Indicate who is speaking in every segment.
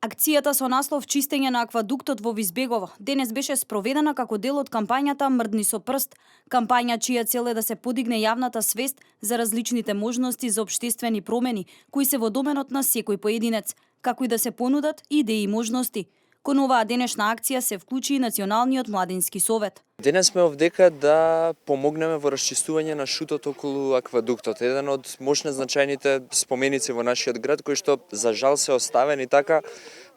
Speaker 1: Акцијата со наслов Чистење на аквадуктот во Визбегово денес беше спроведена како дел од кампањата Мрдни со прст, кампања чија цел е да се подигне јавната свест за различните можности за општествени промени кои се во доменот на секој поединец, како и да се понудат идеи и можности. Кон оваа денешна акција се вклучи и Националниот младински совет.
Speaker 2: Денес сме овдека да помогнеме во расчистување на шутот околу аквадуктот, еден од мощно значајните споменици во нашиот град, кои што за жал се оставени така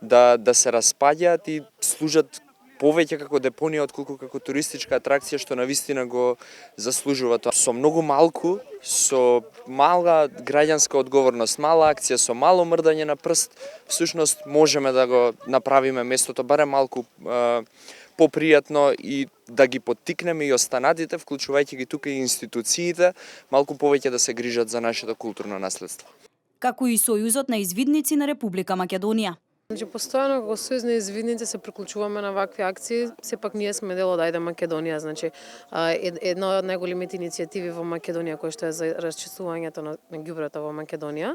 Speaker 2: да се распаѓаат и служат повеќе како депонија отколку како туристичка атракција, што навистина го заслужува тоа. Со многу малку, со мала граѓанска одговорност, мала акција, со мало мрдање на прст, всушност можеме да го направиме местото барем малку попријатно и да ги поттикнеме и останатите, вклучувајќи ги тука и институциите, малку повеќе да се грижат за нашето културно наследство.
Speaker 1: Како и Сојузот на извидници на Република Македонија.
Speaker 3: Постојано како Сојуз на извидници се приклучуваме на вакви акции, сепак ние сме дел од Ајде Македонија, една од најголемите иницијативи во Македонија која што е за расчистувањето на ѓубрето во Македонија.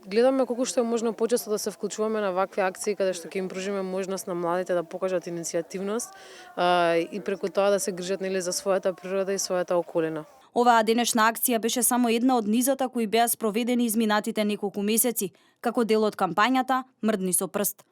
Speaker 3: Гледаме колку што е можно почесто да се вклучуваме на вакви акции каде што ќе им пружиме можност на младите да покажат иницијативност и преку тоа да се грижат за својата природа и својата околина.
Speaker 1: Оваа денешна акција беше само една од низата кои беа спроведени изминатите неколку месеци, како дел од кампањата Мрдни со прст.